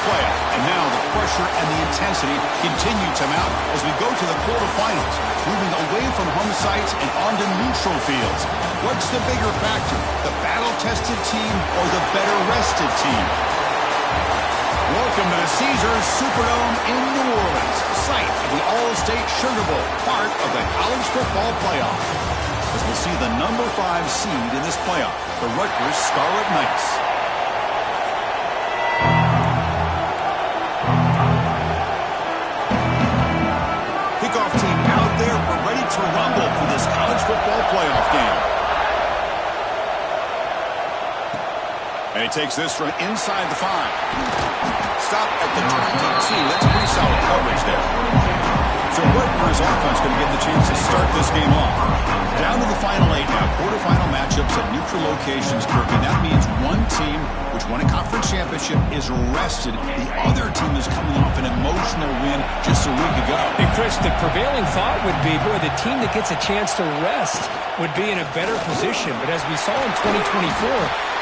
playoff. And now the pressure and the intensity continue to mount as we go to the quarterfinals, moving away from home sites and onto neutral fields. What's the bigger factor, the battle-tested team or the better-rested team? Welcome to the Caesars Superdome in New Orleans, site of the All-State Sugar Bowl, part of the college football playoff. As we'll see the number 5 seed in this playoff, the Rutgers Scarlet Knights. Kickoff team out there, we're ready to rumble for this college football playoff game. And he takes this from inside the 5. Stop at the 22. That's pretty solid coverage there. So Rutgers offense going to get the chance to start this game off. Down to the final 8 now. Quarterfinal matchups at neutral locations, Kirk. And that means one team, which won a conference championship, is rested. The other team is coming off an emotional win just a week ago. And Chris, the prevailing thought would be, boy, the team that gets a chance to rest would be in a better position. But as we saw in 2024,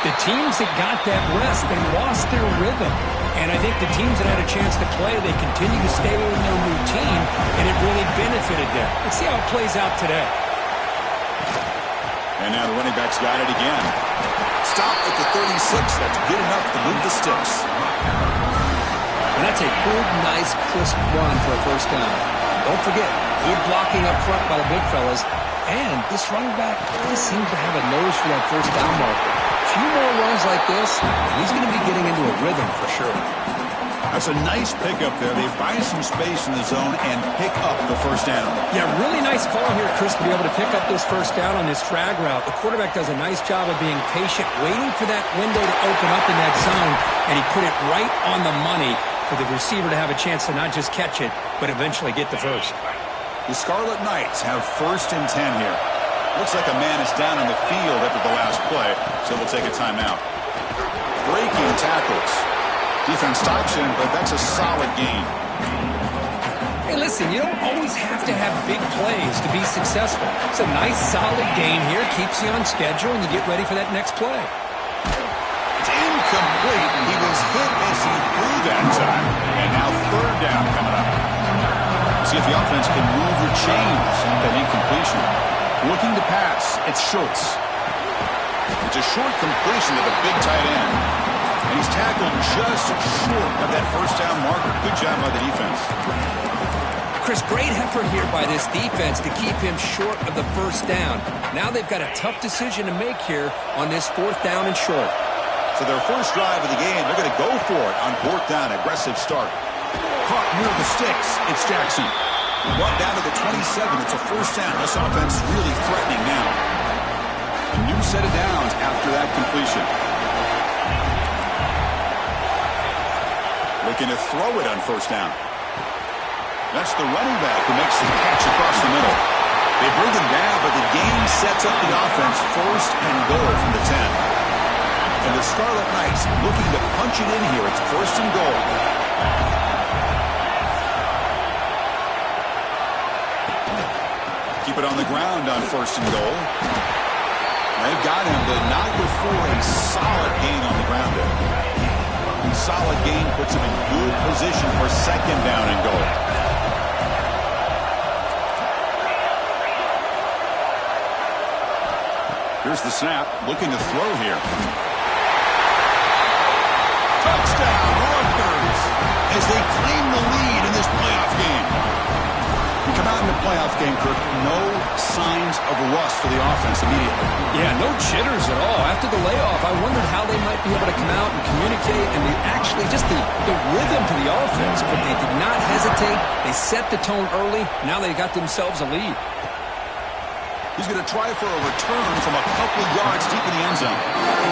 the teams that got that rest, they lost their rhythm. And I think the teams that had a chance to play, they continue to stay in their routine, and it really benefited them. Let's see how it plays out today. And now the running back's got it again. Stop at the 36. That's good enough to move the sticks. And that's a good, nice, crisp run for a first down. Don't forget, good blocking up front by the big fellas. And this running back really seems to have a nose for that first down marker. A few more runs like this, he's going to be getting into a rhythm for sure. That's a nice pickup there. They buy some space in the zone and pick up the first down. Yeah, really nice call here, Chris, to be able to pick up this first down on this drag route. The quarterback does a nice job of being patient, waiting for that window to open up in that zone, and he put it right on the money for the receiver to have a chance to not just catch it, but eventually get the first. The Scarlet Knights have 1st and 10 here. Looks like a man is down on the field after the last play, so we'll take a timeout. Breaking tackles. Defense stops him, but that's a solid gain. Hey, listen, you don't always have to have big plays to be successful. It's a nice, solid gain here. Keeps you on schedule, and you get ready for that next play. It's incomplete. He was hit as he threw that time. And now 3rd down coming up. See if the offense can move or change that incompletion. Looking to pass. It's Schultz. It's a short completion to the big tight end. And he's tackled just short of that first down marker. Good job by the defense. Chris, great effort here by this defense to keep him short of the first down. Now they've got a tough decision to make here on this 4th down and short. So their first drive of the game, they're going to go for it on 4th down. Aggressive start. Caught near the sticks. It's Jackson. Brought down to the 27. It's a first down. This offense really threatening now. A new set of downs after that completion. Looking to throw it on first down. That's the running back who makes the catch across the middle. They bring him down, but the gain sets up the offense 1st and goal from the 10. And the Scarlet Knights looking to punch it in here. It's 1st and goal. Keep it on the ground on 1st and goal. They've got him, but not before a solid gain on the ground there. Solid gain puts him in good position for 2nd down and goal. Here's the snap, looking to throw here. Touchdown, Rutgers, as they claim the lead in this playoff game. We come out in the playoff game, Kirk, no signs of rust for the offense immediately. Yeah, no jitters at all. After the layoff, I wondered how they might be able to come out and communicate and actually just the rhythm to the offense, but they did not hesitate. They set the tone early. Now they got themselves a lead. He's going to try for a return from a couple yards deep in the end zone.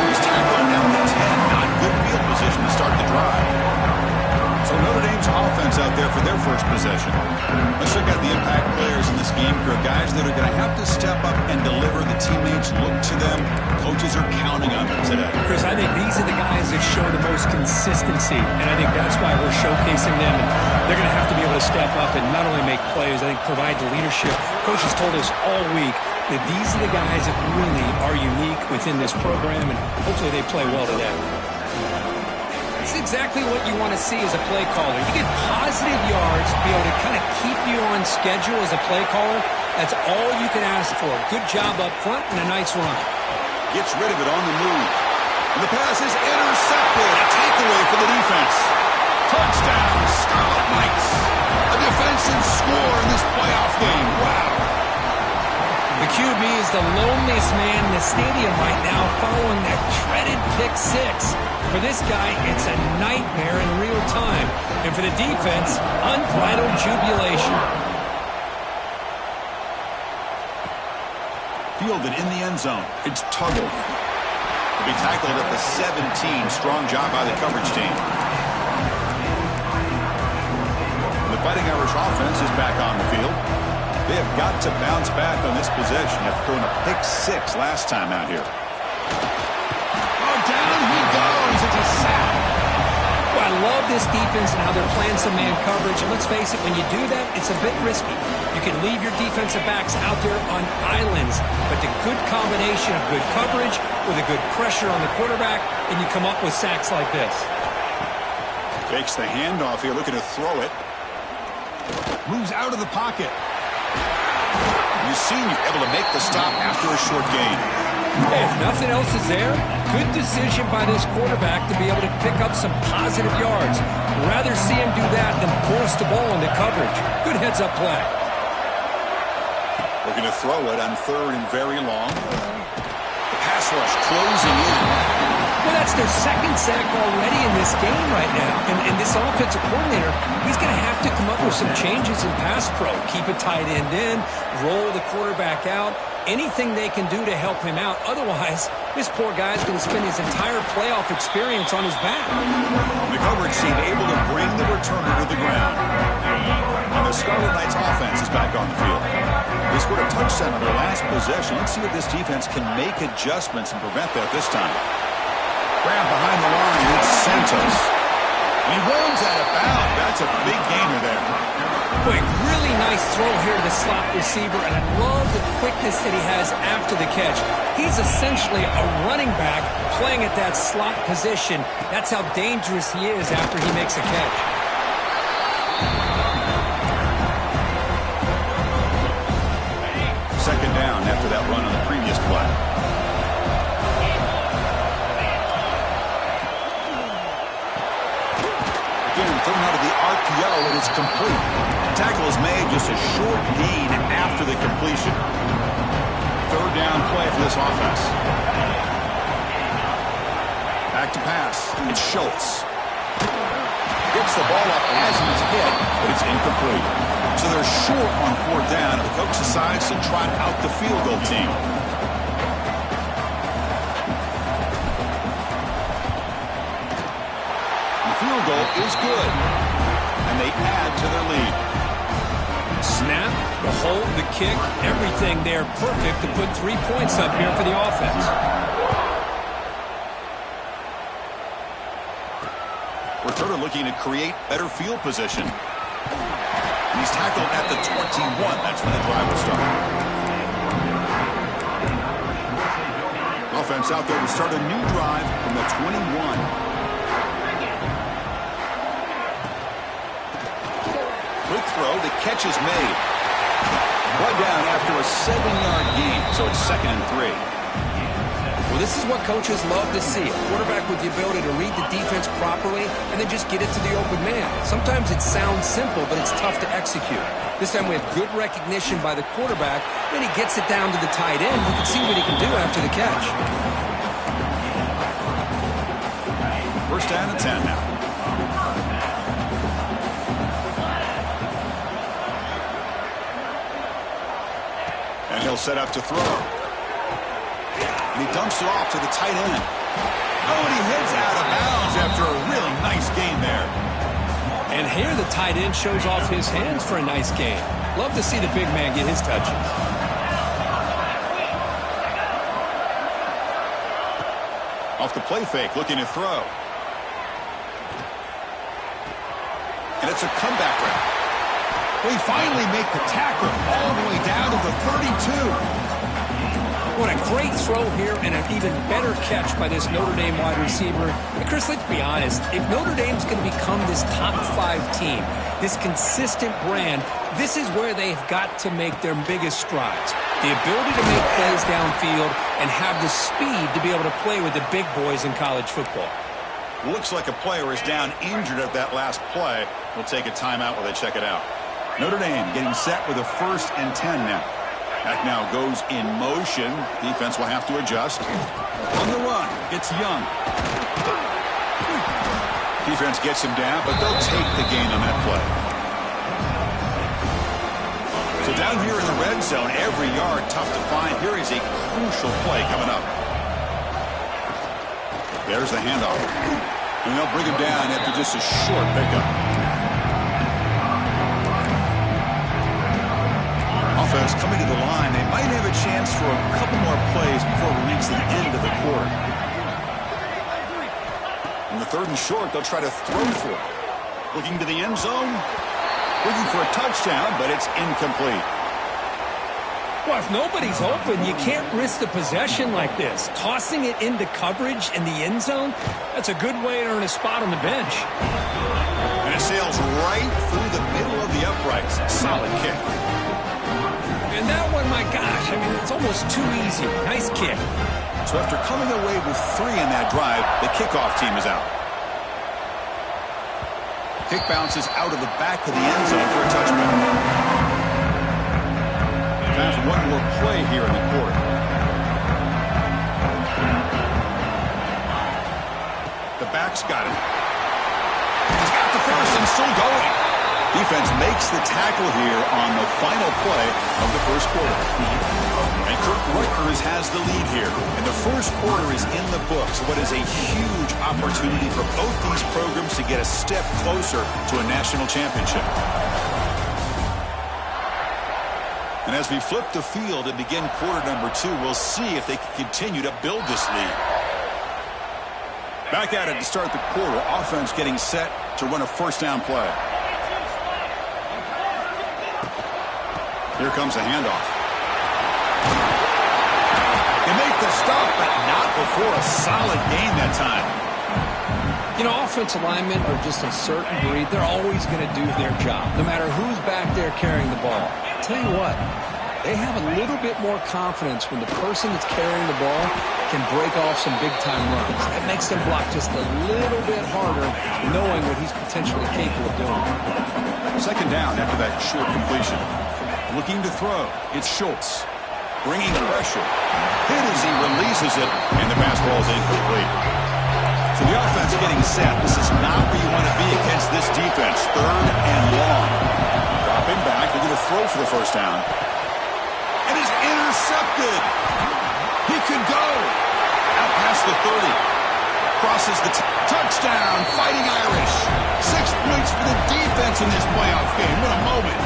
He's tackled down to 10. Not good field position to start the drive. So Notre Dame's offense out there for their first possession. Let's check out the impact players in this game, Kirk. Guys that are going to have to step up and deliver. The teammates look to them. Coaches are counting on them today. Chris, I think these are the guys that show the most consistency, and I think that's why we're showcasing them. And they're going to have to be able to step up and not only make plays, I think provide the leadership. Coach has told us all week that these are the guys that really are unique within this program, and hopefully they play well today. This is exactly what you want to see as a play caller. You get positive yards to be able to kind of keep you on schedule as a play caller. That's all you can ask for. Good job up front and a nice run. Gets rid of it on the move. And the pass is intercepted. A takeaway for the defense. Touchdown, Scarlet Knights. A defensive score in this playoff game. Wow. The QB is the loneliest man in the stadium right now following that dreaded pick six. For this guy, it's a nightmare in real time. And for the defense, unbridled jubilation. Fielded in the end zone. It's Tuttle. Will be tackled at the 17. Strong job by the coverage team. The Fighting Irish offense is back on the field. They have got to bounce back on this possession after throwing a pick six last time out here. Oh, down he goes. It's a sack. Well, I love this defense and how they're playing some man coverage. And let's face it, when you do that, it's a bit risky. You can leave your defensive backs out there on islands, but the good combination of good coverage with a good pressure on the quarterback, and you come up with sacks like this. Takes the handoff here, looking to throw it. Moves out of the pocket. You've seen you're able to make the stop after a short gain. Hey, if nothing else is there, good decision by this quarterback to be able to pick up some positive yards. Rather see him do that than force the ball into coverage. Good heads-up play. Looking to throw it on third and very long. The pass rush closing in. Well, that's their second sack already in this game right now. And this offensive coordinator, he's going to have to come up with some changes in pass pro. Keep a tight end in, roll the quarterback out, anything they can do to help him out. Otherwise, this poor guy's going to spend his entire playoff experience on his back. The coverage team able to bring the returner to the ground. And the Scarlet Knights offense is back on the field. They scored a touchdown on their last possession. Let's see if this defense can make adjustments and prevent that this time. Grab behind the line, it's Santos. And he runs out of bounds. That's a big gainer there. Quick, really nice throw here to the slot receiver, and I love the quickness that he has after the catch. He's essentially a running back playing at that slot position. That's how dangerous he is after he makes a catch. Second down after that run on the previous play. Thrown out of the RPO, and it's complete. The tackle is made, just a short gain after the completion. Third down play for this offense. Back to pass. It's Schultz. Gets the ball up as he's hit, but it's incomplete. So they're short on fourth down, and the coach decides to trot out the field goal team. Field goal is good, and they add to their lead. Snap, the hold, the kick, everything there perfect to put 3 points up here for the offense. Returner looking to create better field position. He's tackled at the 21. That's when the drive will start. Offense out there to start a new drive from the 21. Quick throw, the catch is made. Brought down after a 7-yard gain, so it's 2nd and 3. Well, this is what coaches love to see. A quarterback with the ability to read the defense properly and then just get it to the open man. Sometimes it sounds simple, but it's tough to execute. This time we have good recognition by the quarterback. Then he gets it down to the tight end. You can see what he can do after the catch. First down and 10 now. And he'll set up to throw. And he dumps it off to the tight end. Oh, and he heads out of bounds after a really nice gain there. And here the tight end shows off his hands for a nice gain. Love to see the big man get his touches. Off the play fake, looking to throw. And it's a comeback route. They finally make the tackle all the way down to the 32. What a great throw here and an even better catch by this Notre Dame wide receiver. And Chris, let's be honest. If Notre Dame's going to become this top 5 team, this consistent brand, this is where they've got to make their biggest strides. The ability to make plays downfield and have the speed to be able to play with the big boys in college football. Looks like a player is down injured at that last play. We'll take a timeout while they check it out. Notre Dame getting set with a 1st and 10 now. Back now goes in motion. Defense will have to adjust. On the run, it's Young. Defense gets him down, but they'll take the gain on that play. So down here in the red zone, every yard tough to find. Here is a crucial play coming up. There's the handoff. And they'll bring him down after just a short pickup. Offense coming to the line. They might have a chance for a couple more plays before we reach the end of the quarter. In the 3rd and short, they'll try to throw for it. Looking to the end zone. Looking for a touchdown, but it's incomplete. Well, if nobody's open, you can't risk the possession like this. Tossing it into coverage in the end zone, that's a good way to earn a spot on the bench. And it sails right through the middle of the uprights. Solid kick. And that one, my gosh, I mean, it's almost too easy. Nice kick. So after coming away with 3 in that drive, the kickoff team is out. Kick bounces out of the back of the end zone for a touchback. Time for one more play here in the quarter. The back's got it. He's got the first and still going. Defense makes the tackle here on the final play of the first quarter. And Rutgers has the lead here. And the first quarter is in the books. What is a huge opportunity for both these programs to get a step closer to a national championship. And as we flip the field and begin quarter number 2, we'll see if they can continue to build this lead. Back at it to start the quarter. Offense getting set to run a 1st down play. Here comes a handoff. They make the stop, but not before a solid gain that time. You know, offensive linemen are just a certain breed. They're always going to do their job, no matter who's back there carrying the ball. I'll tell you what, they have a little bit more confidence when the person that's carrying the ball can break off some big-time runs. That makes them block just a little bit harder, knowing what he's potentially capable of doing. 2nd down after that short completion. Looking to throw. It's Schultz. Bringing pressure. Hit as he releases it, and the pass ball is incomplete. So the offense getting set. This is not where you want to be against this defense. 3rd and long. Dropping back. They're going to throw for the 1st down. And he's intercepted. He could go. Out past the 30. Crosses the touchdown. Fighting Irish. 6 points for the defense in this playoff game. What a moment.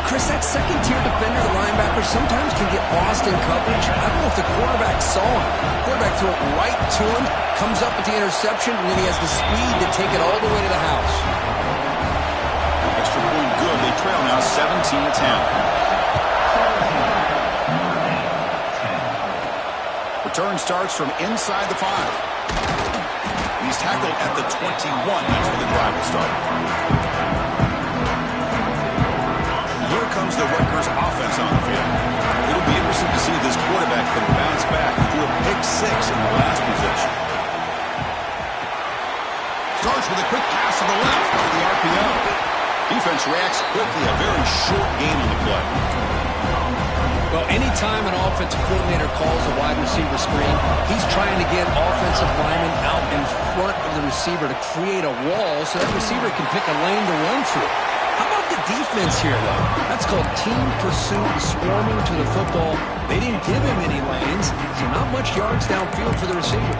Chris, that second-tier defender, the linebacker, sometimes can get lost in coverage. I don't know if the quarterback saw him. Quarterback threw it right to him, comes up with the interception, and then he has the speed to take it all the way to the house. Extra point good. They trail now 17-10. Return starts from inside the 5. He's tackled at the 21. That's where the drive will start. Here comes the Rutgers offense on the field. It'll be interesting to see if this quarterback can bounce back through a pick 6 in the last possession. Starts with a quick pass to the left for the RPO. Defense reacts quickly. A very short gain on the play. Well, anytime an offensive coordinator calls a wide receiver screen, he's trying to get offensive linemen out in front of the receiver to create a wall so that receiver can pick a lane to run through. How about the defense here, though? That's called team pursuit, swarming to the football. They didn't give him any lanes, so not much yards downfield for the receiver.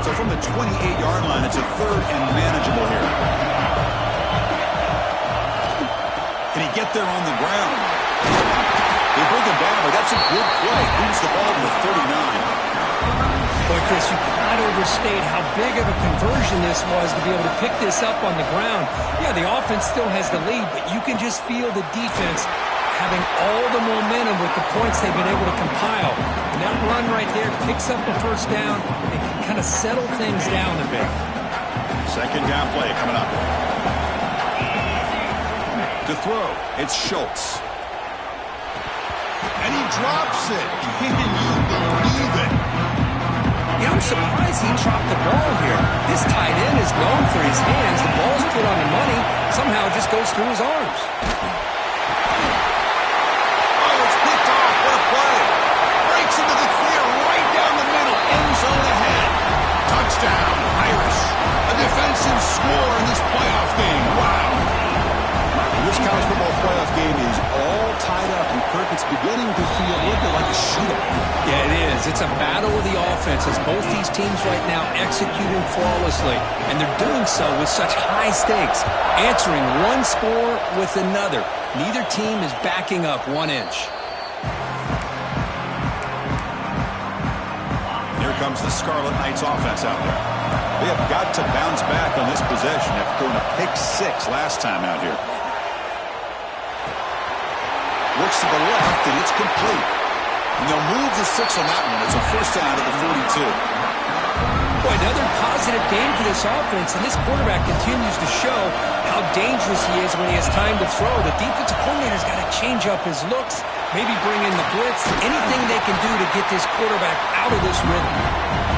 So from the 28-yard line, it's a 3rd and manageable here. Can he get there on the ground? They bring him down, but that's a good play. Moves the ball to the 39. Boy, Chris, you got not overstate how big of a conversion this was to be able to pick this up on the ground. Yeah, the offense still has the lead, but you can just feel the defense having all the momentum with the points they've been able to compile. And that run right there picks up a first down and can kind of settle things down a bit. Second down play coming up. To throw, it's Schultz. And he drops it. Can you believe it? Yeah, I'm surprised he dropped the ball here. This tight end is known for his hands. The ball's put on the money. Somehow it just goes through his arms. Oh, it's picked off. What a play. Breaks into the clear right down the middle. End zone ahead. Touchdown, Irish. A defensive score in this playoff game. Wow. This college football playoff game is all tied up, and Kirk, it's beginning to feel a little bit like a shootout. Yeah, it is. It's a battle of the offenses. Both these teams right now executing flawlessly, and they're doing so with such high stakes, answering one score with another. Neither team is backing up 1 inch. Here comes the Scarlet Knights offense out there. They have got to bounce back on this possession after throwing a pick 6 last time out here. Looks to the left, and it's complete. And they'll move the 6 on that one. It's a first down at the 42. Boy, another positive game for this offense, and this quarterback continues to show how dangerous he is when he has time to throw. The defensive coordinator's got to change up his looks, maybe bring in the blitz, anything they can do to get this quarterback out of this rhythm.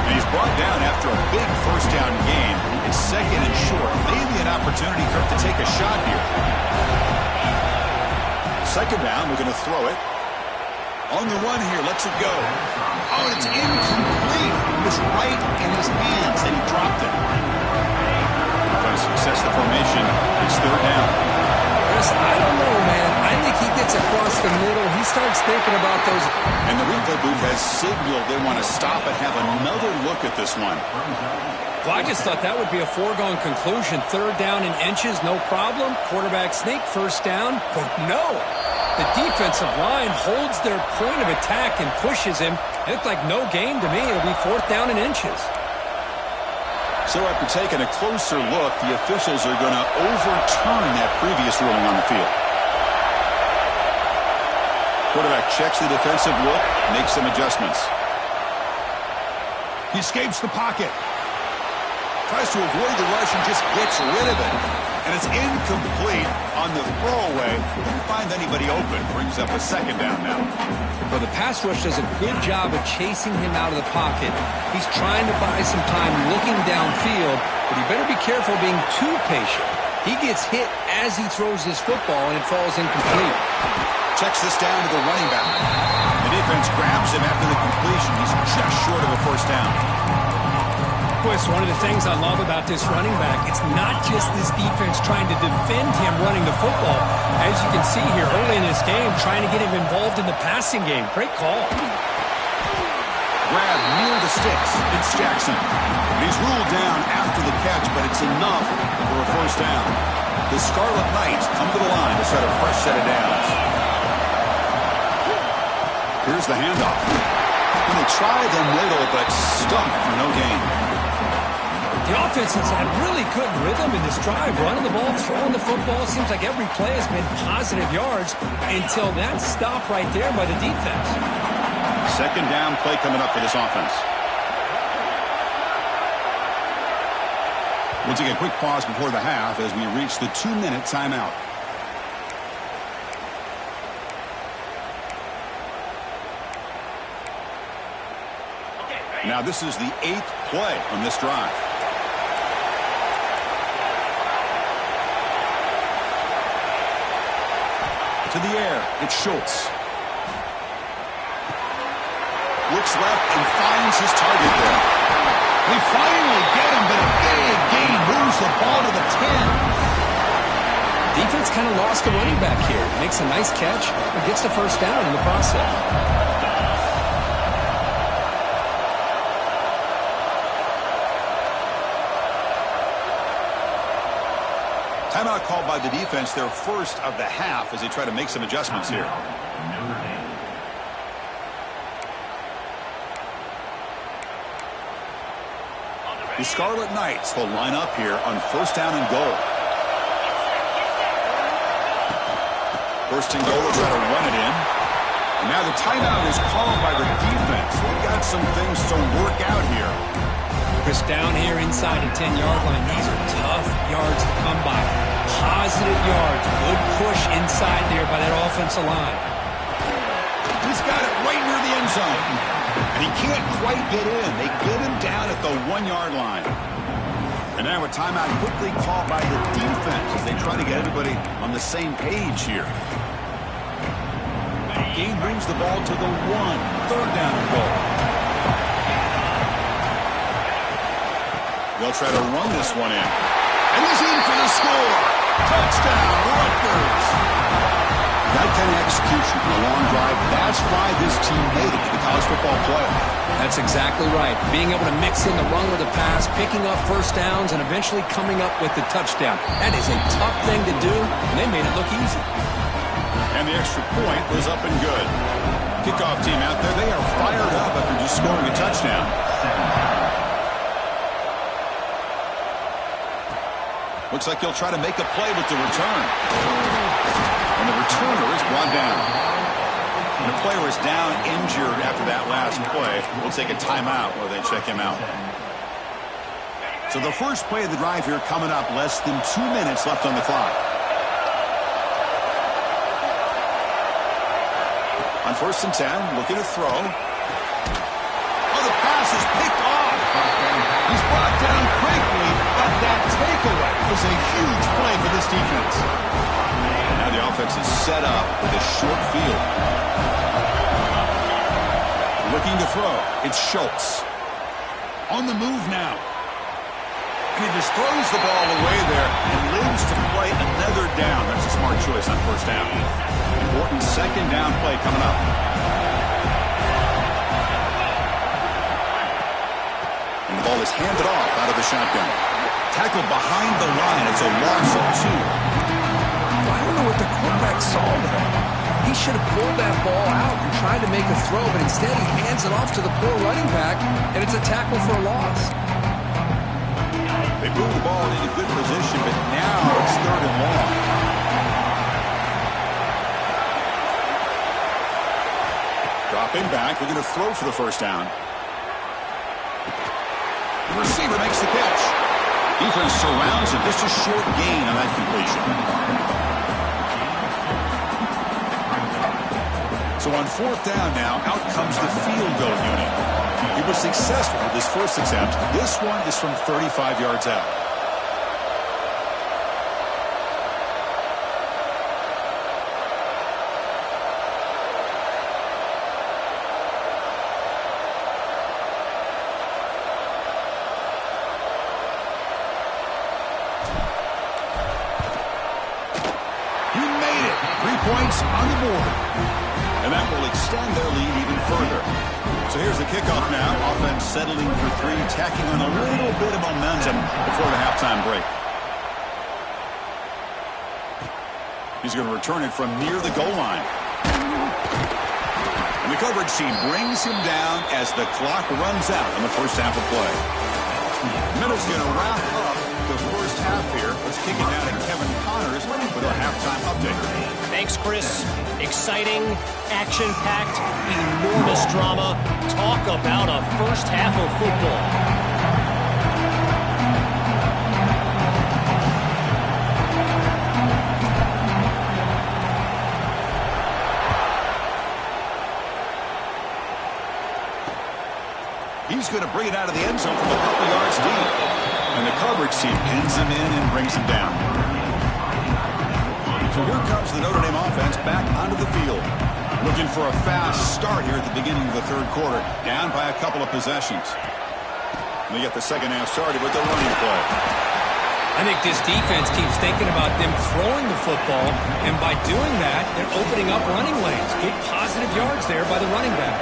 And he's brought down after a big first down gain. It's second and short. Maybe an opportunity, Kirk, to take a shot here. Second down, we're going to throw it. On the run here, lets it go. Oh, and it's incomplete. It was right in his hands, and he dropped it. Trying to success the formation. It's third down. Chris, I don't know, man. I think he gets across the middle. He starts thinking about those. And the replay booth has signaled they want to stop and have another look at this one. Well, I just thought that would be a foregone conclusion. Third down in inches, no problem. Quarterback sneak, first down. But no. The defensive line holds their point of attack and pushes him. It looked like no gain to me. It'll be fourth down in inches. So after taking a closer look, the officials are going to overturn that previous ruling on the field. Quarterback checks the defensive look, makes some adjustments. He escapes the pocket. Tries to avoid the rush and just gets rid of it. And it's incomplete on the throwaway. Didn't find anybody open. Brings up a second down now. Well, the pass rush does a good job of chasing him out of the pocket. He's trying to buy some time looking downfield, but he better be careful being too patient. He gets hit as he throws this football, and it falls incomplete. Checks this down to the running back. The defense grabs him after the completion. He's just short of a first down. Boy, it's one of the things I love about this running back. It's not just this defense trying to defend him running the football. As you can see here early in this game, trying to get him involved in the passing game. Great call. Grab near the sticks. It's Jackson. He's ruled down after the catch, but it's enough for a first down. The Scarlet Knights come to the line to set a fresh set of downs. Here's the handoff. And they try the middle, but stuck for no gain. The offense has had really good rhythm in this drive, running the ball, throwing the football. Seems like every play has been positive yards until that stop right there by the defense. Second down play coming up for this offense. We'll take a quick pause before the half as we reach the 2-minute timeout. Now this is the 8th play on this drive. To the air, it's Schultz. Looks left and finds his target there. We finally get him, but a big gain moves the ball to the 10. Defense kind of lost the running back here. Makes a nice catch, but gets the first down in the process. Timeout called by the defense, their first of the half, as they try to make some adjustments here. The Scarlet Knights will line up here on 1st down and goal. 1st and goal, they'll try to run it in. And now the timeout is called by the defense. We've got some things to work out here. Chris, down here inside the 10-yard line, these are tough yards to come by. Positive yards. Good push inside there by that offensive line. He's got it right near the end zone. And he can't quite get in. They get him down at the 1-yard line. And now a timeout quickly called by the defense as they try to get everybody on the same page here. Gain brings the ball to the 1. 3rd down and goal. They'll try to run this one in. And he's in for the score. Touchdown, Rutgers. That kind of execution on a long drive, that's why this team made it to the college football playoff. That's exactly right. Being able to mix in the run with the pass, picking up 1st downs, and eventually coming up with the touchdown. That is a tough thing to do, and they made it look easy. And the extra point was up and good. Kickoff team out there, they are fired up after just scoring a touchdown. Looks like he'll try to make a play with the return. And the returner is brought down. And the player is down injured after that last play. We'll take a timeout while they check him out. So the first play of the drive here coming up, less than 2 minutes left on the clock. On 1st and 10, looking to throw. Oh, the pass is picked off. He's brought down quickly, but that takeaway is a huge play for this defense. Now the offense is set up with a short field. Looking to throw. It's Schultz. On the move now. And he just throws the ball away there and lives to play another down. That's a smart choice on 1st down. Important 2nd down play coming up. And the ball is handed off out of the shotgun. Tackled behind the line. It's a loss of 2. I don't know what the quarterback saw there. He should have pulled that ball out and tried to make a throw, but instead he hands it off to the poor running back, and it's a tackle for a loss. They move the ball into good position, but now it's 3rd and long. Dropping back, looking to throw for the 1st down. The receiver makes the catch. Defense surrounds him. Just a short gain on that completion. So on 4th down now, out comes the field goal unit. He was successful with his first attempt. This one is from 35 yards out. He made it. 3 points on the board. And that will extend their lead even further. So here's the kickoff now. Offense settling for 3, tacking on a little bit of momentum before the halftime break. He's going to return it from near the goal line. And the coverage team brings him down as the clock runs out in the 1st half of play. Minutes going to wrap up the 1st half here. Let's kick it down to Kevin Connors with our halftime update. Thanks, Chris. Exciting, action-packed, enormous drama. Talk about a 1st half of football. He's going to bring it out of the end zone from a couple yards deep. And the coverage team pins him in and brings him down. So here comes the Notre Dame offense back onto the field. Looking for a fast start here at the beginning of the 3rd quarter. Down by a couple of possessions. And they get the 2nd half started with the running play. I think this defense keeps thinking about them throwing the football, and by doing that, they're opening up running lanes. Get positive yards there by the running back.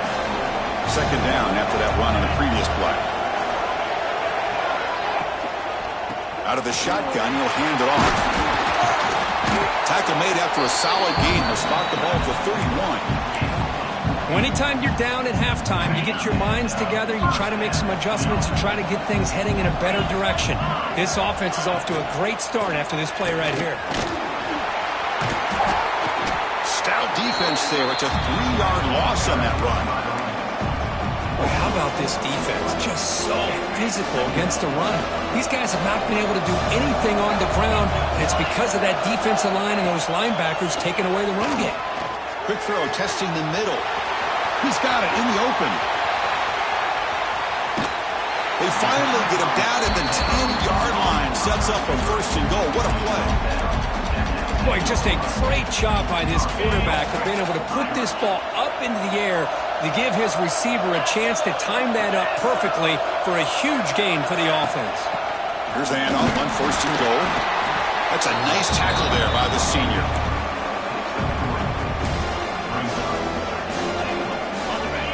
2nd down after that run on the previous play. Out of the shotgun, he'll hand it off. Tackle made after a solid gain. They'll spot the ball to 31. Anytime you're down at halftime, you get your minds together, you try to make some adjustments, you try to get things heading in a better direction. This offense is off to a great start after this play right here. Stout defense there. It's a 3-yard loss on that run. Well, how about this defense? Just so physical against the run. These guys have not been able to do anything on the ground, and it's because of that defensive line and those linebackers taking away the run game. Quick throw, testing the middle. He's got it in the open. They finally get him down at the 10-yard line. Sets up a 1st and goal. What a play. Boy, just a great job by this quarterback of being able to put this ball up into the air to give his receiver a chance to time that up perfectly for a huge gain for the offense. Here's the handoff on 1st and goal. That's a nice tackle there by the senior.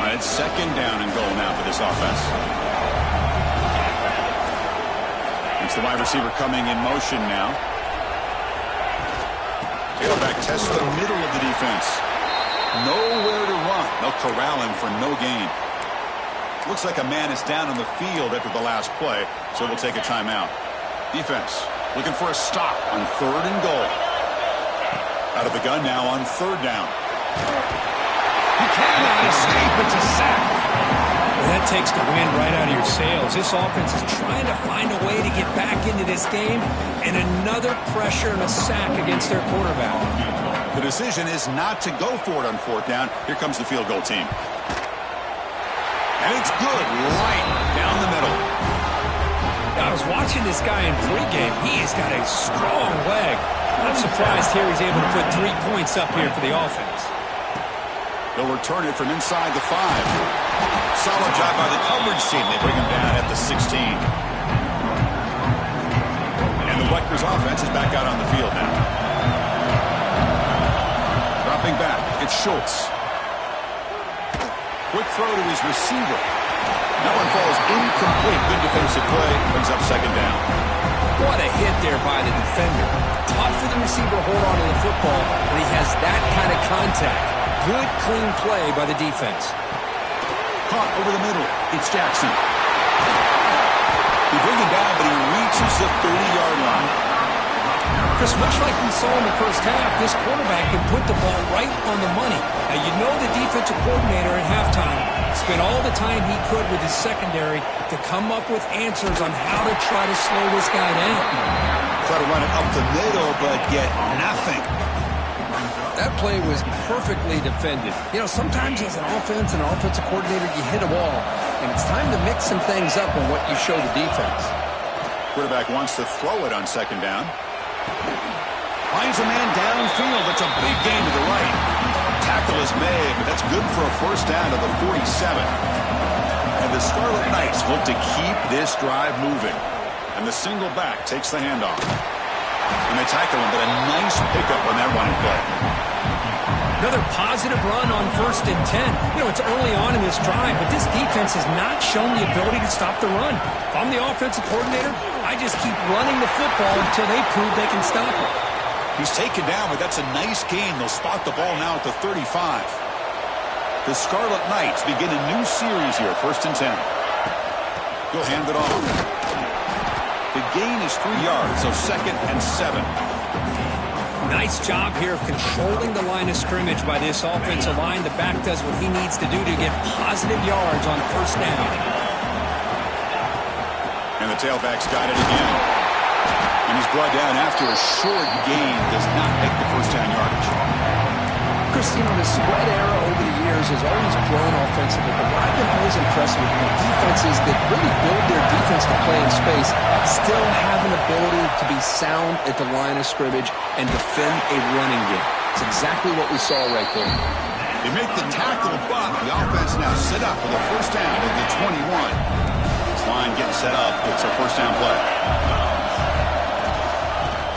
All right, 2nd down and goal now for this offense. It's the wide receiver coming in motion now. Tailback tests the middle of the defense. Nowhere to run. They'll corral him for no gain. Looks like a man is down on the field after the last play, so we'll take a timeout. Defense looking for a stop on 3rd and goal. Out of the gun now on 3rd down. He cannot escape. It's a sack. Well, that takes the wind right out of your sails. This offense is trying to find a way to get back into this game, and another pressure and a sack against their quarterback. The decision is not to go for it on 4th down. Here comes the field goal team. And it's good right down the middle. Now, I was watching this guy in pregame. He has got a strong leg. I'm surprised here he's able to put 3 points up here for the offense. They'll return it from inside the 5. Solid job by the coverage team. They bring him down at the 16. And the Rutgers offense is back out on the field now. Dropping back, it's Schultz. Quick throw to his receiver. That one falls incomplete. Good defensive play. Brings up 2nd down. What a hit there by the defender. Tough for the receiver to hold on to the football when he has that kind of contact. Good, clean play by the defense. Caught over the middle. It's Jackson. They bring him down, but he reaches the 30-yard line. Chris, much like we saw in the first half, this quarterback can put the ball right on the money. Now, you know the defensive coordinator at halftime spent all the time he could with his secondary to come up with answers on how to try to slow this guy down. Try to run it up the middle, but get nothing. That play was perfectly defended. You know, sometimes as an offense and an offensive coordinator, you hit a wall, and it's time to mix some things up on what you show the defense. Quarterback wants to throw it on 2nd down. Finds a man downfield. That's a big gain to the right. Tackle is made, but that's good for a 1st down to the 47. And the Scarlet Knights look to keep this drive moving. And the single back takes the handoff. And they tackle him, but a nice pickup on that running play. Another positive run on 1st and 10. You know, it's early on in this drive, but this defense has not shown the ability to stop the run. If I'm the offensive coordinator, I just keep running the football until they prove they can stop it. He's taken down, but that's a nice gain. They'll spot the ball now at the 35. The Scarlet Knights begin a new series here, 1st and 10. He'll hand it off. The gain is 3 yards, so 2nd and 7. Nice job here of controlling the line of scrimmage by this offensive line. The back does what he needs to do to get positive yards on 1st down. And the tailback's got it again. And he's brought down after a short gain. Does not make the 1st down yardage. Christine, the spread era over the years has always grown offensively, but what I've been always impressed with the defenses that really build their defense to play in space still have an ability to be sound at the line of scrimmage and defend a running game. It's exactly what we saw right there. They make the tackle, but the offense now set up for the 1st down at the 21. This line getting set up. It's a 1st down play.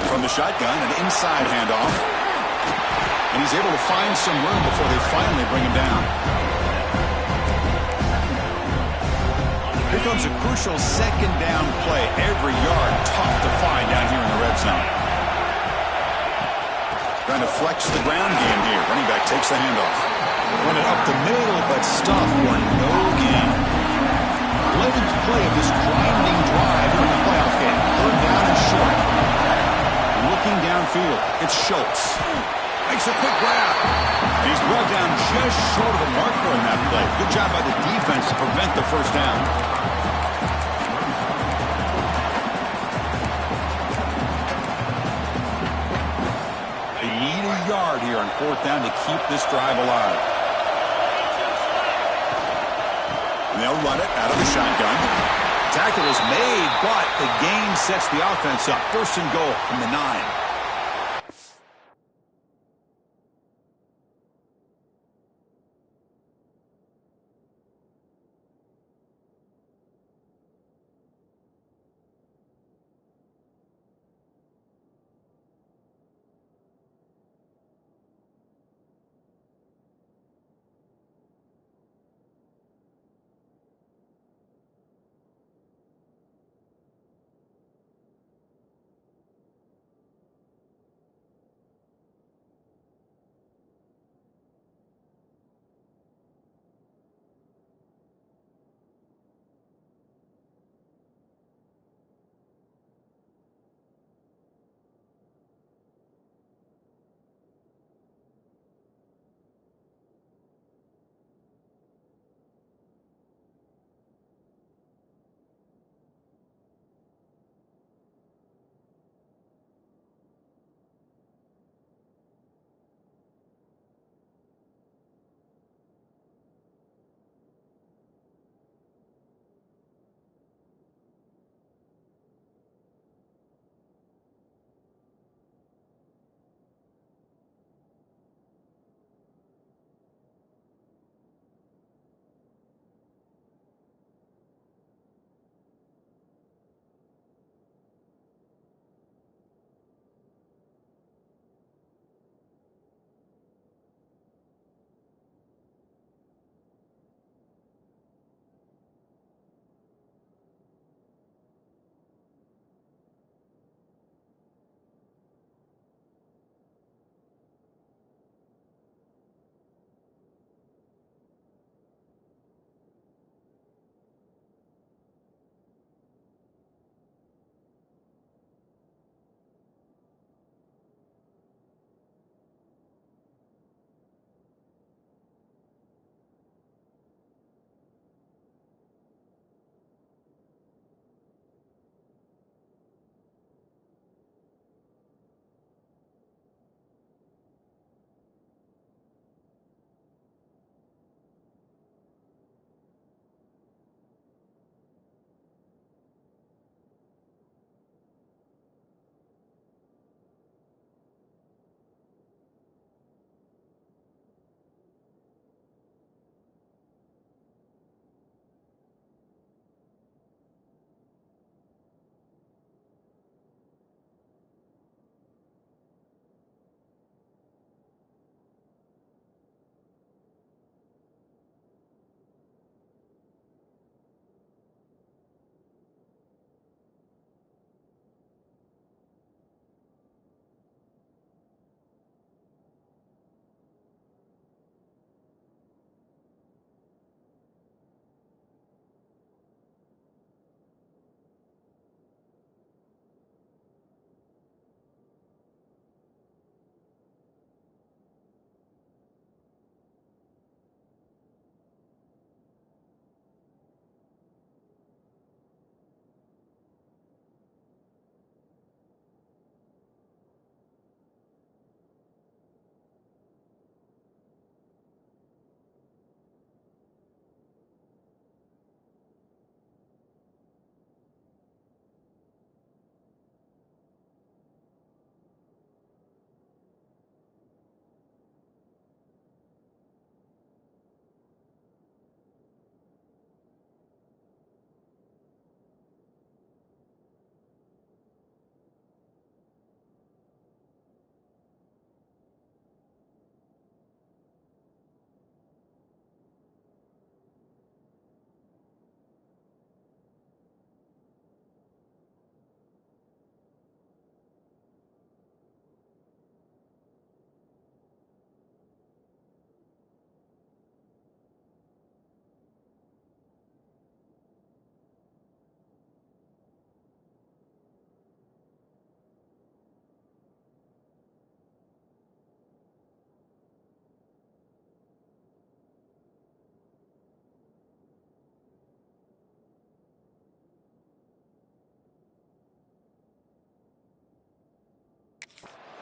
From the shotgun, an inside handoff. And he's able to find some room before they finally bring him down. Here comes a crucial 2nd down play. Every yard tough to find down here in the red zone. Trying to flex the ground game here. Running back takes the handoff. Run it up the middle, but stuff for no gain. 11th play of this grinding drive in the playoff game. Third down and short. Looking downfield, it's Schultz. Makes a quick grab. He's brought down just short of the marker in that play. Good job by the defense to prevent the first down. They need a yard here on fourth down to keep this drive alive. And they'll run it out of the shotgun. Tackle is made, but the gain sets the offense up. First and goal from the 9.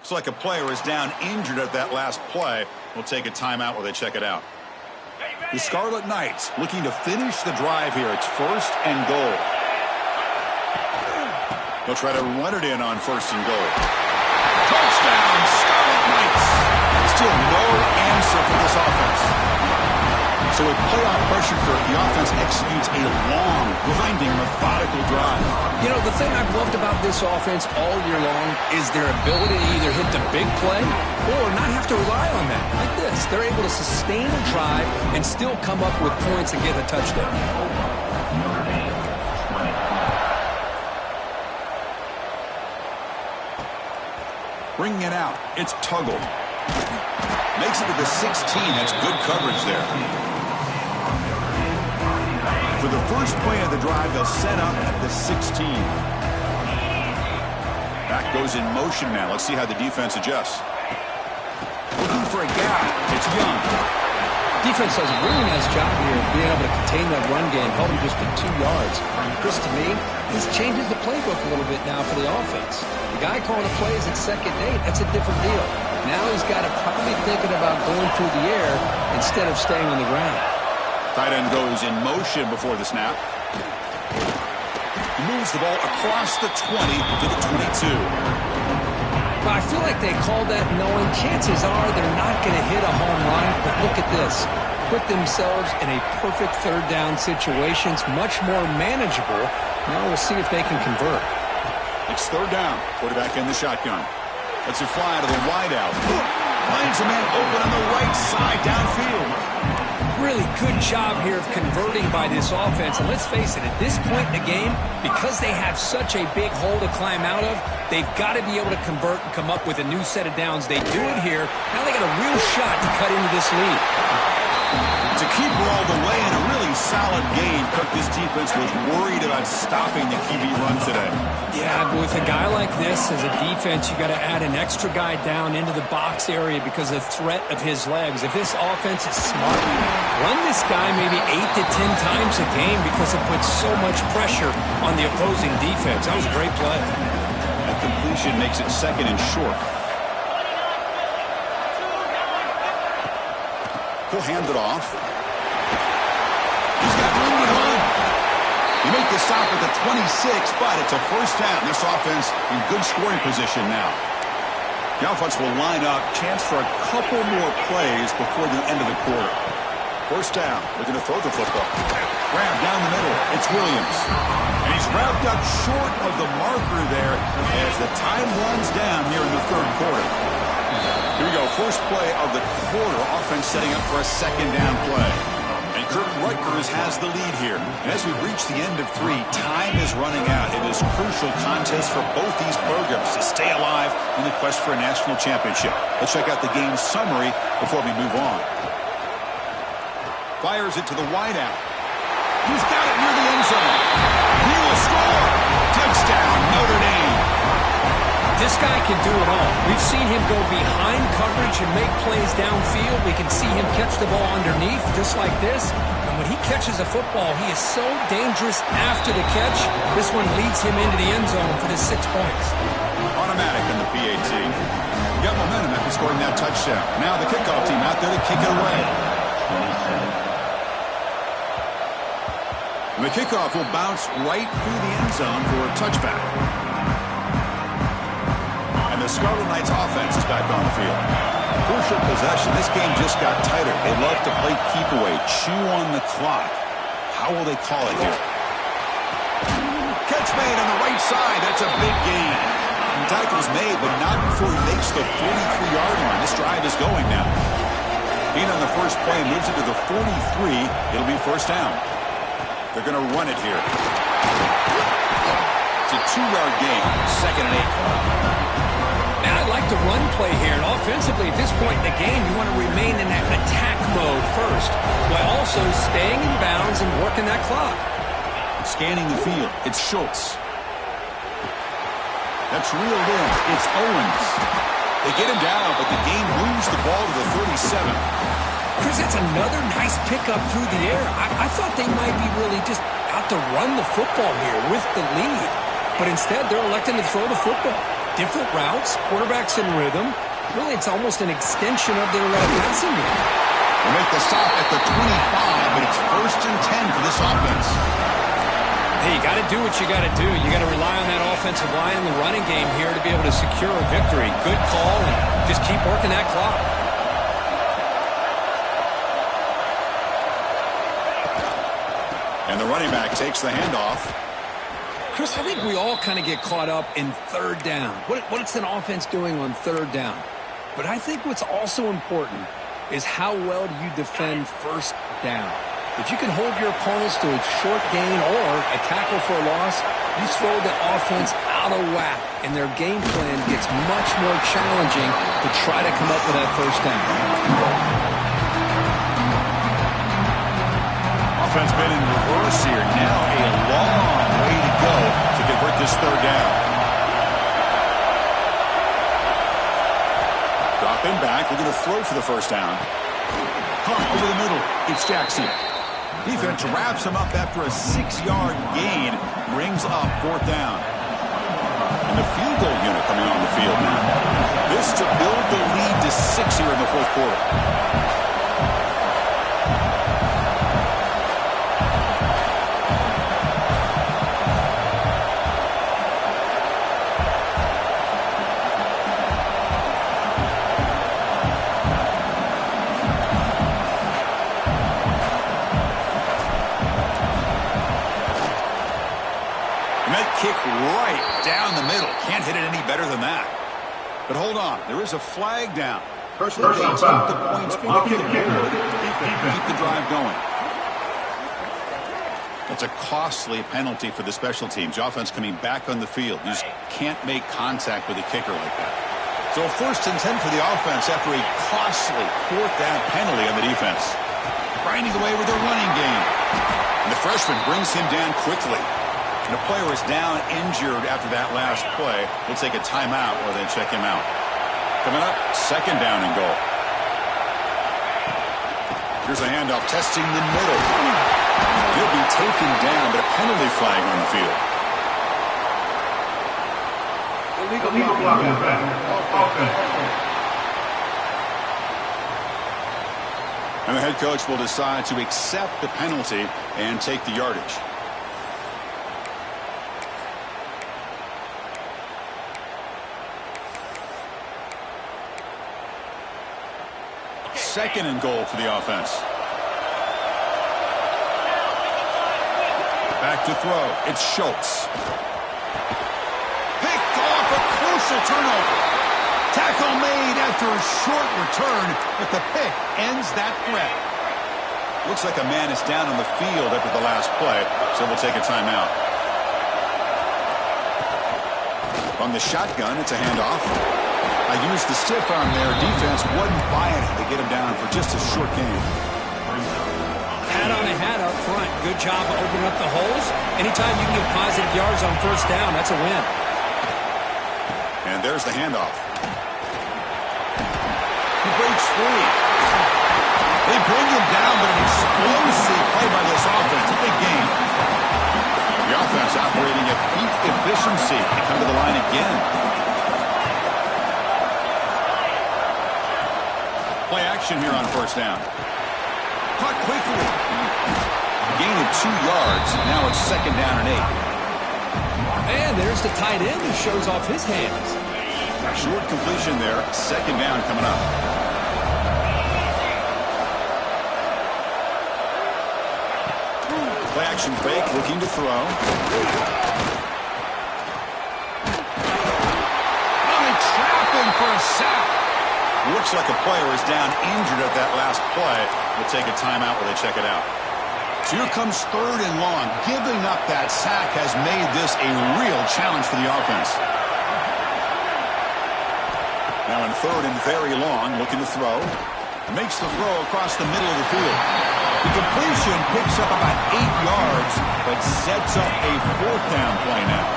Looks like a player is down injured at that last play. We'll take a timeout while they check it out. The Scarlet Knights looking to finish the drive here. It's 1st and goal. They'll try to run it in on 1st and goal. Touchdown, Scarlet Knights. Still no answer for this offense. So with playoff pressure, the offense executes a long, grinding, methodical drive. You know, the thing I've loved about this offense all year long is their ability to either hit the big play or not have to rely on that. Like this, they're able to sustain a drive and still come up with points and get a touchdown. Bringing it out, it's Tuggle. Makes it to the 16. That's good coverage there. For the first play of the drive, they'll set up at the 16. Back goes in motion now. Let's see how the defense adjusts. Looking for a gap. It's Young. Defense does a really nice job here of being able to contain that run game, held him just to 2 yards. Chris, to me, this changes the playbook a little bit now for the offense. The guy calling the plays at 2nd and 8, that's a different deal. Now he's got to probably thinking about going through the air instead of staying on the ground. Tight end goes in motion before the snap. He moves the ball across the 20 to the 22. Well, I feel like they called that knowing chances are they're not going to hit a home run. But look at this. Put themselves in a perfect 3rd down situation. It's much more manageable. Now we'll see if they can convert. It's 3rd down. Quarterback in the shotgun. Lets it fly to the wideout. Finds a man open on the right side downfield. Really good job here of converting by this offense. And let's face it, at this point in the game, because they have such a big hole to climb out of, they've got to be able to convert and come up with a new set of downs. They do it here. Now they got a real shot to cut into this lead. It's a keeper all the way and a really solid game. Cook, this defense was worried about stopping the QB run today. Yeah, but with a guy like this, as a defense, you got to add an extra guy down into the box area because of the threat of his legs. If this offense is smart, run this guy maybe 8 to 10 times a game because it puts so much pressure on the opposing defense. That was a great play. That completion makes it 2nd and short. He'll hand it off. He's got room to run. He made the stop at the 26, but it's a 1st down. This offense in good scoring position now. The offense will line up. Chance for a couple more plays before the end of the quarter. 1st down. Looking to throw the football. Grab down the middle. It's Williams. And he's wrapped up short of the marker there as the time runs down here in the 3rd quarter. Here we go. First play of the quarter. Offense setting up for a 2nd down play. And Kurt Rutgers has the lead here. And as we reach the end of 3, time is running out. It is a crucial contest for both these programs to stay alive in the quest for a national championship. Let's check out the game summary before we move on. Fires it to the wideout. He's got it near the end zone. He will score. Touchdown, Notre Dame. This guy can do it all. We've seen him go behind coverage and make plays downfield. We can see him catch the ball underneath just like this. And when he catches a football, he is so dangerous after the catch. This one leads him into the end zone for the 6 points. Automatic in the PAT. Got momentum after scoring that touchdown. Now the kickoff team out there to kick it away. The kickoff will bounce right through the end zone for a touchback. And the Scarlet Knights offense is back on the field. Crucial possession. This game just got tighter. They love to play keep away, chew on the clock. How will they call it here? Catch made on the right side. That's a big gain. Tackle's made, but not before he makes the 43-yard line. This drive is going now. Being on the first play moves it to the 43. It'll be 1st down. They're going to run it here. It's a 2-yard gain. 2nd and 8. Now, I like the run play here. And offensively, at this point in the game, you want to remain in that attack mode first, while also staying in bounds and working that clock. Scanning the field. It's Schultz. That's reeled in. It's Owens. They get him down, but the game moves the ball to the 37. Chris, that's another nice pickup through the air. I thought they might be really just out to run the football here with the lead. But instead, they're electing to throw the football. different routes, quarterbacks in rhythm. Really, it's almost an extension of their passing game. They make the stop at the 25, but it's 1st and 10 for this offense. Hey, you got to do what you got to do. You got to rely on that offensive line and the running game here to be able to secure a victory. Good call, and just keep working that clock. And the running back takes the handoff. Chris, I think we all kind of get caught up in third down. What's an offense doing on third down? But I think what's also important is how well do you defend first down. If you can hold your opponents to a short gain or a tackle for a loss, you throw the offense out of whack, and their game plan gets much more challenging to try to come up with that first down. Offense been in reverse here. Now a long way to go to convert this third down. Dropping back, we're going to throw for the first down. Punt over the middle. It's Jackson. Defense wraps him up after a 6-yard gain. Brings up 4th down. And the field goal unit coming on the field now. This to build the lead to 6 here in the 4th quarter. Right down the middle. Can't hit it any better than that. But hold on. There is a flag down. First they take the points off the board to keep the drive going. That's a costly penalty for the special teams. The offense coming back on the field. You just can't make contact with a kicker like that. So 1st and 10 for the offense after a costly 4th down penalty on the defense. Grinding away with their running game. And the freshman brings him down quickly. And the player is down injured after that last play. We'll take a timeout or then check him out. Coming up, 2nd down and goal. Here's a handoff testing the middle. He'll be taken down, but a penalty flag on the field. Illegal block in the back. And the head coach will decide to accept the penalty and take the yardage. 2nd and goal for the offense. Back to throw. It's Schultz. Picked off, a crucial turnover. Tackle made after a short return, but the pick ends that threat. Looks like a man is down on the field after the last play, so we'll take a timeout. From the shotgun, it's a handoff. I used the stiff arm there. Defense wasn't buying it to get him down for just a short game. Hat on a hat up front. Good job of opening up the holes. Anytime you can get positive yards on first down, that's a win. And there's the handoff. He breaks free. They bring him down, but an explosive play by this offense. A big game. The offense operating at peak efficiency. They come to the line again. Play action here on first down. Caught quickly. A gain of 2 yards. Now it's 2nd down and 8. And there's the tight end who shows off his hands. Short completion there. 2nd down coming up. Play action fake. Looking to throw. Trapping for a sack. Looks like a player is down injured at that last play. We'll take a timeout while they check it out. So here comes 3rd and long. Giving up that sack has made this a real challenge for the offense. Now in 3rd and very long, looking to throw. Makes the throw across the middle of the field. The completion picks up about 8 yards, but sets up a 4th down play now.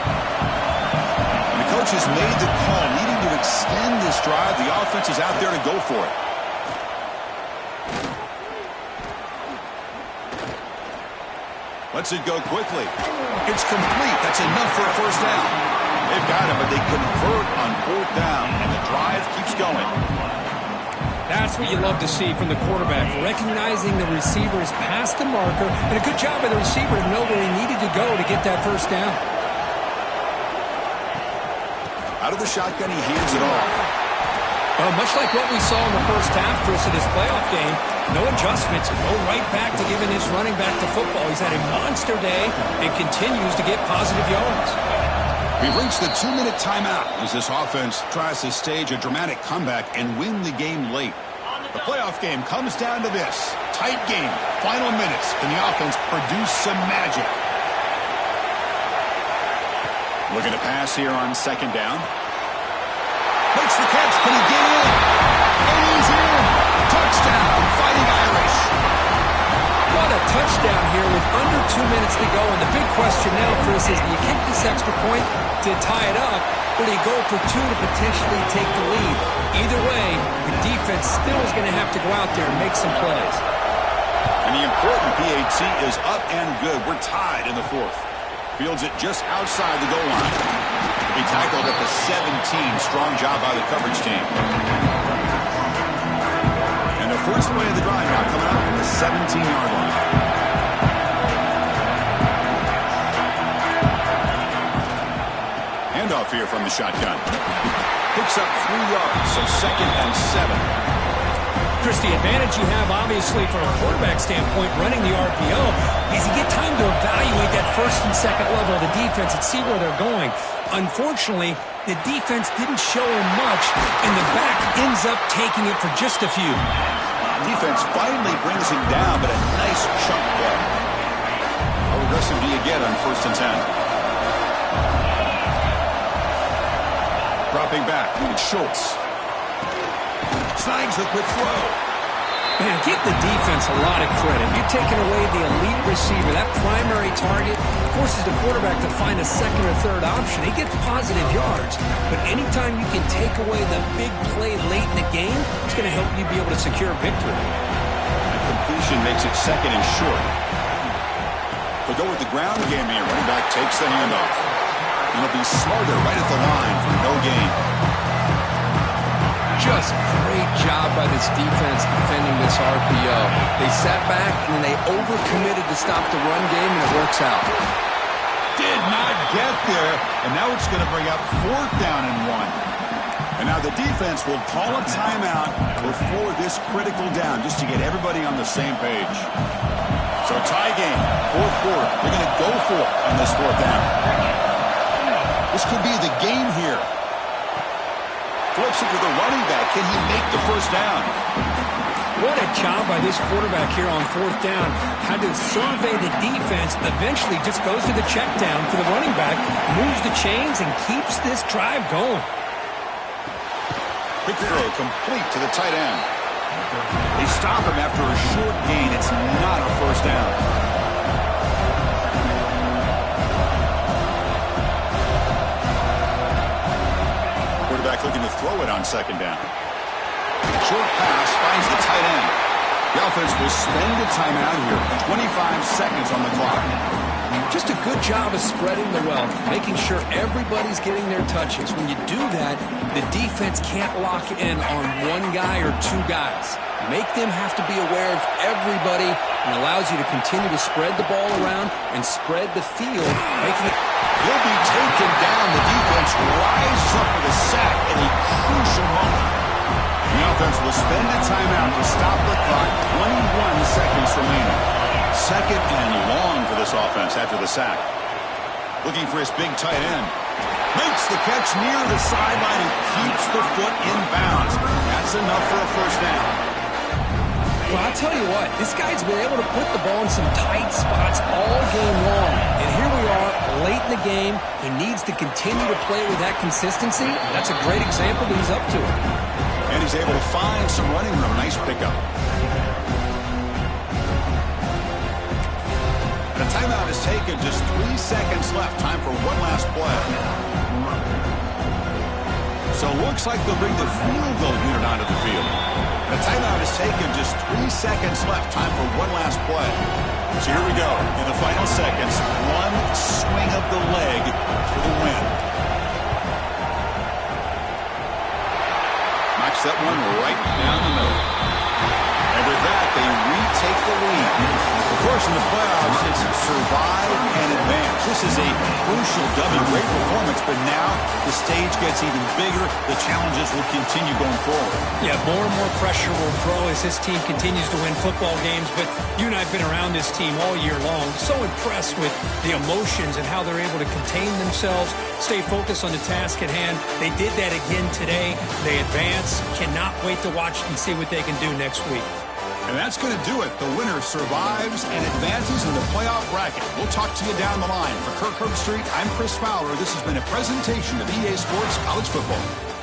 Coach has made the call, needing to extend this drive. The offense is out there to go for it. Lets it go quickly. It's complete. That's enough for a first down. They've got him, but they convert on 4th down, and the drive keeps going. That's what you love to see from the quarterback, recognizing the receiver's past the marker, and a good job by the receiver to know where he needed to go to get that first down. Out of the shotgun, he hands it off. Well, much like what we saw in the first half, Chris, of this playoff game, no adjustments, go right back to giving his running back to football. He's had a monster day and continues to get positive yards. We've reached the 2-minute timeout as this offense tries to stage a dramatic comeback and win the game late. The playoff game comes down to this. Tight game, final minutes. Can the offense produce some magic? Looking to pass here on 2nd down. Makes the catch. Can he get in? And he's in. Touchdown, Fighting Irish. What a touchdown here with under 2 minutes to go. And the big question now, Chris, is do you kick this extra point to tie it up, or do you go for 2 to potentially take the lead? Either way, the defense still is going to have to go out there and make some plays. And the important PAT is up and good. We're tied in the 4th. Fields it just outside the goal line. He tackled at the 17. Strong job by the coverage team. And the first play of the drive now coming out from the 17-yard line. Handoff here from the shotgun. Picks up 3 yards, so 2nd and 7. Chris, the advantage you have, obviously, from a quarterback standpoint, running the RPO, is you get time to evaluate that 1st and 2nd level of the defense and see where they're going. Unfortunately, the defense didn't show him much, and the back ends up taking it for just a few. Defense finally brings him down, but a nice chunk play. How aggressive do you get on 1st and 10? Dropping back, it's Schultz. Snags the quick throw. Man, give the defense a lot of credit. You're taking away the elite receiver, that primary target, forces the quarterback to find a 2nd or 3rd option. He gets positive yards, but anytime you can take away the big play late in the game, it's going to help you be able to secure victory. That completion makes it 2nd and short. They'll go with the ground game here. Running back takes the handoff. And he'll be smarter right at the line for no gain. Just great job by this defense defending this RPO. They sat back and then they overcommitted to stop the run game, and it works out. Did not get there, and now it's going to bring up 4th down and 1. And now the defense will call a timeout before this critical down just to get everybody on the same page. So tie game, 4th quarter. They're going to go for it on this 4th down. This could be the game here. Flips it to the running back. Can he make the 1st down? What a job by this quarterback here on 4th down. Had to survey the defense, eventually just goes to the check down for the running back, moves the chains, and keeps this drive going. Quick throw complete to the tight end. They stop him after a short gain. It's not a 1st down. Looking to throw it on 2nd down. Short pass finds the tight end. The offense will spend a timeout here. 25 seconds on the clock. Just a good job of spreading the wealth, making sure everybody's getting their touches. When you do that, the defense can't lock in on 1 guy or 2 guys. Make them have to be aware of everybody, and allows you to continue to spread the ball around and spread the field, making it. He'll be taken down. The defense rises up with a sack in a crucial moment. The offense will spend a timeout to stop the clock. 21 seconds remaining. 2nd and long for this offense after the sack. Looking for his big tight end. Makes the catch near the sideline and keeps the foot in bounds. That's enough for a 1st down. Well, I'll tell you what, this guy's been able to put the ball in some tight spots all game long. And here we are, late in the game. He needs to continue to play with that consistency. That's a great example that he's up to it. And he's able to find some running room. Nice pickup. The timeout is taken. Just 3 seconds left. Time for one last play. So it looks like they'll bring the field goal unit onto the field. The timeout is taken. Just 3 seconds left. Time for one last play. So here we go. In the final seconds, one swing of the leg for the win. right down the middle. And with that, they retake the lead. Of course, in the playoffs, it's survive and advance. This is a crucial W. Great performance, but now the stage gets even bigger. The challenges will continue going forward. Yeah, more and more pressure will grow as this team continues to win football games. But you and I have been around this team all year long. So impressed with the emotions and how they're able to contain themselves, stay focused on the task at hand. They did that again today. They advance. Cannot wait to watch and see what they can do next week. And that's going to do it. The winner survives and advances in the playoff bracket. We'll talk to you down the line. For Kirk Herbstreit, I'm Chris Fowler. This has been a presentation of EA Sports College Football.